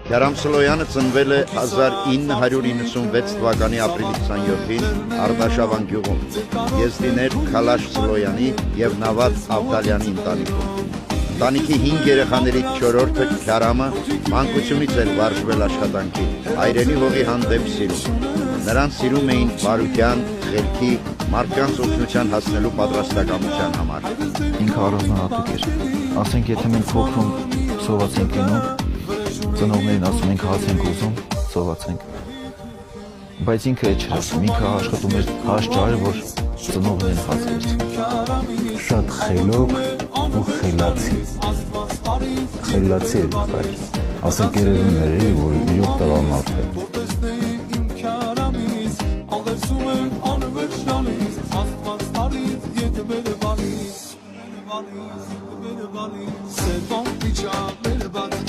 Քարամ Սլոյանը ծնվել է 1996 թվականի ապրիլի 27-ին Արդաշավան գյուղում, եզդիներ Քալաշ Սլոյանի և Նավադ Ավդալյանի ընտանիքում։ Ընտանիքի 5 երեխաներից 4-րդը Քարամը մանկությունից էր վարժվել աշխատանքի, հայրենի հողի հանդեպ սիրում։ Նրան սիրում էին բարության, խելքի, մարդկանց օգնության հասնելու պատրաստակամության համար։ Ինքը առանձնահատուկ էր։ Ասենք, եթե մենք փոքրում սոված ենք լինում, ծնողներին ասում ենք հաց ենք ուզում, սոված ենք։ Բայց ինքը չէ, ինքը աշխատում էր հաշճարը, որ ծնողներին հաց վերցնում։ Շատ խելոք ու խելացի։ Խելացի էր, ասենք երևում էր, որ իրոք տղամարդ է։ C'est bon,